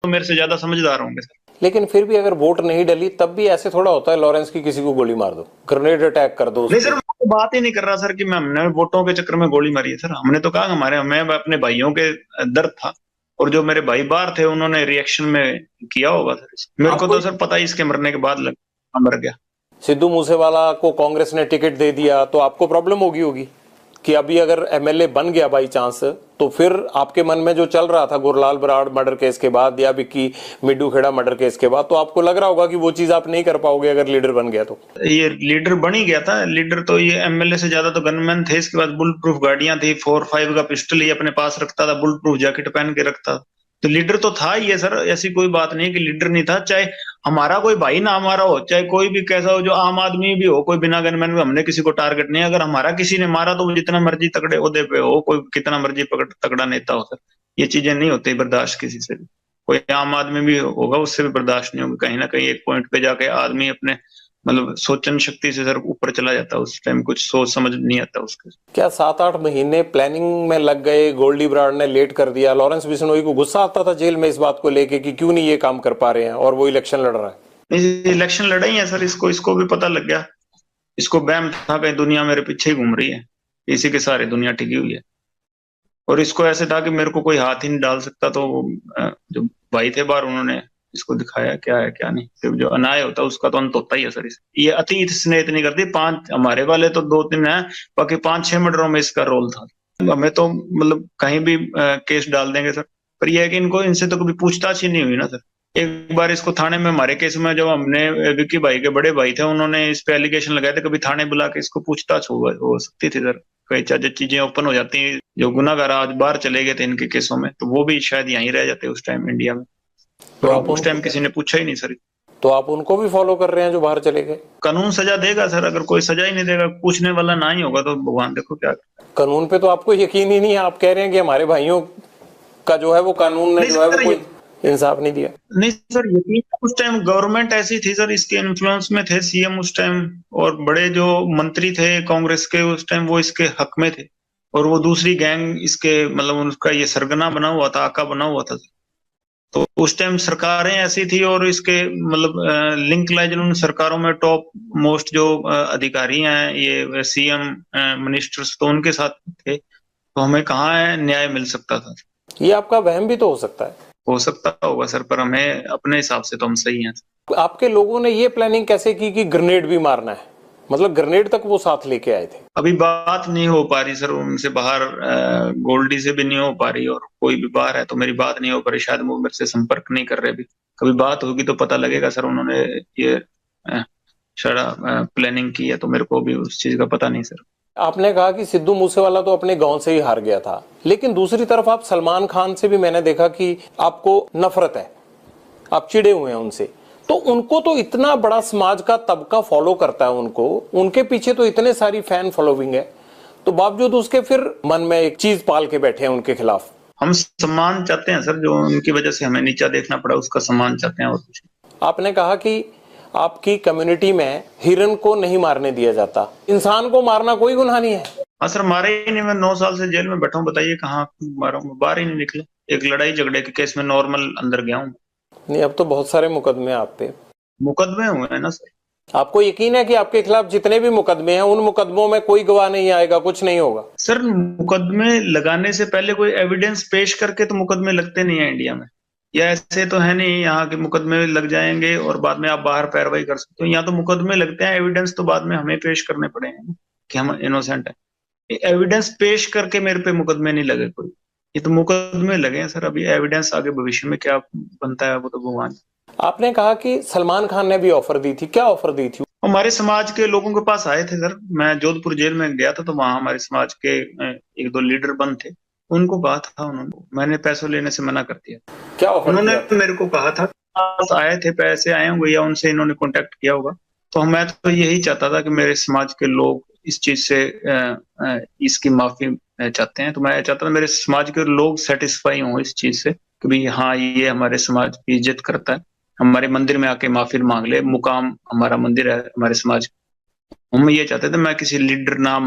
तो मेरे से ज्यादा समझदार होंगे सर। लेकिन फिर भी अगर वोट नहीं डली तब भी ऐसे थोड़ा होता है लॉरेंस की किसी को गोली मार दो, ग्रेनेड अटैक कर दो उस नहीं सर, पे। मैं तो बात ही नहीं कर रहा सर कि मैं हमने वोटों के चक्कर में गोली मारी है सर। हमने तो कहा हमारे मैं अपने भाइयों के दर्द था, और जो मेरे भाई बाहर थे उन्होंने रिएक्शन में किया होगा सर। मेरे को आपको तो सर पता ही इसके मरने के बाद मर गया। सिद्धू मूसेवाला को कांग्रेस ने टिकट दे दिया तो आपको प्रॉब्लम होगी कि अभी अगर एमएलए बन गया बाई चांस, तो फिर आपके मन में जो चल रहा था गुरलाल बराड़ मर्डर केस के बाद या विक्की मिड्डू खेड़ा मर्डर केस के बाद, तो आपको लग रहा होगा कि वो चीज आप नहीं कर पाओगे अगर लीडर बन गया तो। ये लीडर बन ही गया था। लीडर तो ये एमएलए से ज्यादा तो गनमैन थे। इसके बाद बुलेट प्रूफ गाड़ियां थी, 4-5 का पिस्टल ही अपने पास रखता था, बुलेट प्रूफ जैकेट पहन के रखता था। तो लीडर तो था ही है सर। ऐसी कोई बात नहीं कि लीडर नहीं था। चाहे हमारा कोई भाई ना हमारा हो, चाहे कोई भी कैसा हो, जो आम आदमी भी हो, कोई बिना गनमैन में, हमने किसी को टारगेट नहीं। अगर हमारा किसी ने मारा तो वो जितना मर्जी तगड़े ओहदे पे हो, कोई कितना मर्जी तगड़ा नेता हो सर, ये चीजें नहीं होती बर्दाश्त किसी से भी। कोई आम आदमी भी होगा उससे भी बर्दाश्त नहीं होगी। कहीं ना कहीं एक पॉइंट पे जाके आदमी अपने मतलब सोचन शक्ति से सर ऊपर चला जाता है। उस टाइम कुछ सोच समझ नहीं आता उसके। क्या 7-8 महीने प्लानिंग में लग गए, गोल्डी बराड़ ने लेट कर दिया, लॉरेंस बिश्नोई को गुस्सा आता था जेल में इस बात को लेके कि क्यों नहीं ये काम कर पा रहे हैं, और वो इलेक्शन लड़ रहा है। इलेक्शन लड़ा ही है सर। इसको भी पता लग गया। इसको बैम था कहीं दुनिया मेरे पीछे ही घूम रही है, इसी के सहारे दुनिया टिकी हुई है। और इसको ऐसे था कि मेरे को कोई हाथ ही नहीं डाल सकता। तो जो भाई थे बाहर उन्होंने इसको दिखाया क्या है क्या नहीं। फिर जो अन्याय होता है उसका तो अंत होता ही है सर। ये अतीत स्नेह नहीं करती। 5 हमारे वाले तो 2-3 हैं, बाकी 5-6 मर्डरों में इसका रोल था। हमें तो मतलब कहीं भी केस डाल देंगे सर। पर यह है कि इनको इनसे तो कभी पूछताछ ही नहीं हुई ना सर। एक बार इसको थाने में, हमारे केस में जब हमने, विक्की भाई के बड़े भाई थे उन्होंने इस पे एलिगेशन लगाए थे, कभी थाने बुला के इसको पूछताछ हो सकती थी सर। कई चीजें ओपन हो जाती हैं। जो गुनाहगार आज बाहर चले गए थे इनके केसों में, तो वो भी शायद यहीं रह जाते उस टाइम इंडिया में। तो पर आप उस टाइम उनको किसी ने पूछा ही नहीं सर। तो आप उनको भी फॉलो कर रहे हैं जो बाहर चले गए। कानून सजा देगा सर। अगर कोई सजा ही नहीं देगा, पूछने वाला ना ही होगा, तो भगवान देखो क्या। कानून पे तो आपको यकीन ही नहीं है। आप कह रहे हैं कि हमारे भाइयों का जो है वो कानून ने नहीं जो है वो सर, कोई इंसाफ नहीं दिया। नहीं सर, यकीन उस टाइम गवर्नमेंट ऐसी थी सर, इसके इन्फ्लुएंस में थे सीएम उस टाइम। और बड़े जो मंत्री थे कांग्रेस के उस टाइम, वो इसके हक में थे। और वो दूसरी गैंग इसके मतलब उसका ये सरगना बना हुआ था, आका बना हुआ था। तो उस टाइम सरकारें ऐसी थी, और इसके मतलब लिंक लाए जिन्होंने सरकारों में टॉप मोस्ट जो अधिकारी हैं, ये सीएम मिनिस्टर्स, तो उनके साथ थे। तो हमें कहाँ है न्याय मिल सकता था। ये आपका वहम भी तो हो सकता है। हो सकता होगा सर, पर हमें अपने हिसाब से तो हम सही हैं। आपके लोगों ने ये प्लानिंग कैसे की कि ग्रेनेड भी मारना है, मतलब ग्रेनेड तक वो साथ लेके आए थे। अभी बात नहीं हो पा रही सर उनसे बाहर, गोल्डी से भी नहीं हो पा रही, और कोई भी बाहर है तो मेरी बात नहीं हो पा रही। शायद वो मेरे से संपर्क नहीं कर रहे अभी। कभी बात होगी तो पता लगेगा सर। उन्होंने ये शायद प्लानिंग की है, तो मेरे को भी उस चीज का पता नहीं सर। आपने कहा कि सिद्धू मूसेवाला तो अपने गांव से ही हार गया था, लेकिन दूसरी तरफ आप सलमान खान से भी मैंने देखा कि आपको नफरत है, आप चिढ़े हुए हैं उनसे। तो उनको तो इतना बड़ा समाज का तबका फॉलो करता है उनको, उनके पीछे तो इतने सारी फैन फॉलोइंग है, तो बावजूद उसके फिर मन में एक चीज पाल के बैठे हैं उनके खिलाफ। हम सम्मान चाहते हैं सर। जो उनकी वजह से हमें नीचा देखना पड़ा, उसका सम्मान चाहते हैं और कुछ। आपने कहा कि आपकी कम्युनिटी में हिरन को नहीं मारने दिया जाता, इंसान को मारना कोई गुनाह नहीं है। हाँ सर, मारे ही नहीं। मैं 9 साल से जेल में बैठा हूँ, बताइए कहाँ मारा हूँ। बाहर ही नहीं निकले। एक लड़ाई झगड़े के केस में नॉर्मल अंदर गया हूँ। नहीं, अब तो बहुत सारे मुकदमे आप पे। मुकदमे हुए हैं ना सर। आपको यकीन है कि आपके खिलाफ जितने भी मुकदमे हैं उन मुकदमों में कोई गवाह नहीं आएगा, कुछ नहीं होगा। सर, मुकदमे लगाने से पहले कोई एविडेंस पेश करके तो मुकदमे लगते नहीं है इंडिया में। या ऐसे तो है नहीं यहाँ के मुकदमे लग जाएंगे और बाद में आप बाहर पैरवाई कर सकते हो। यहाँ तो मुकदमे लगते हैं, एविडेंस तो बाद में हमें पेश करने पड़ेंगे कि हम इनोसेंट हैं। एविडेंस पेश करके मेरे पे मुकदमे नहीं लगे कोई। ये तो मुकदमे लगे हैं सर। अभी एविडेंस आगे भविष्य में क्या बनता है वो तो भगवान। आपने कहा कि सलमान खान ने भी ऑफर दी थी, क्या ऑफर दी थी। हमारे समाज के लोगों के पास आए थे सर। मैं जोधपुर जेल में गया था, तो वहां हमारे समाज के 1-2 लीडर बंद थे। उनको कहा था उन्होंने, मैंने पैसों लेने से मना कर दिया। क्या ऑफर उन्होंने किया। मेरे को कहा था, पास आए थे, पैसे आए होंगे या उनसे इन्होंने कांटेक्ट किया होगा। तो मैं तो यही चाहता था कि मेरे समाज के लोग इस चीज से इसकी माफी चाहते हैं। तो मैं चाहता था मेरे समाज के लोग सेटिस्फाई हों इस चीज से कि भाई हाँ, ये हमारे समाज की इज्जत करता है, हमारे मंदिर में आके माफी मांग ले। मुकाम हमारा मंदिर है हमारे समाज। हम ये चाहते थे, मैं किसी लीडर ना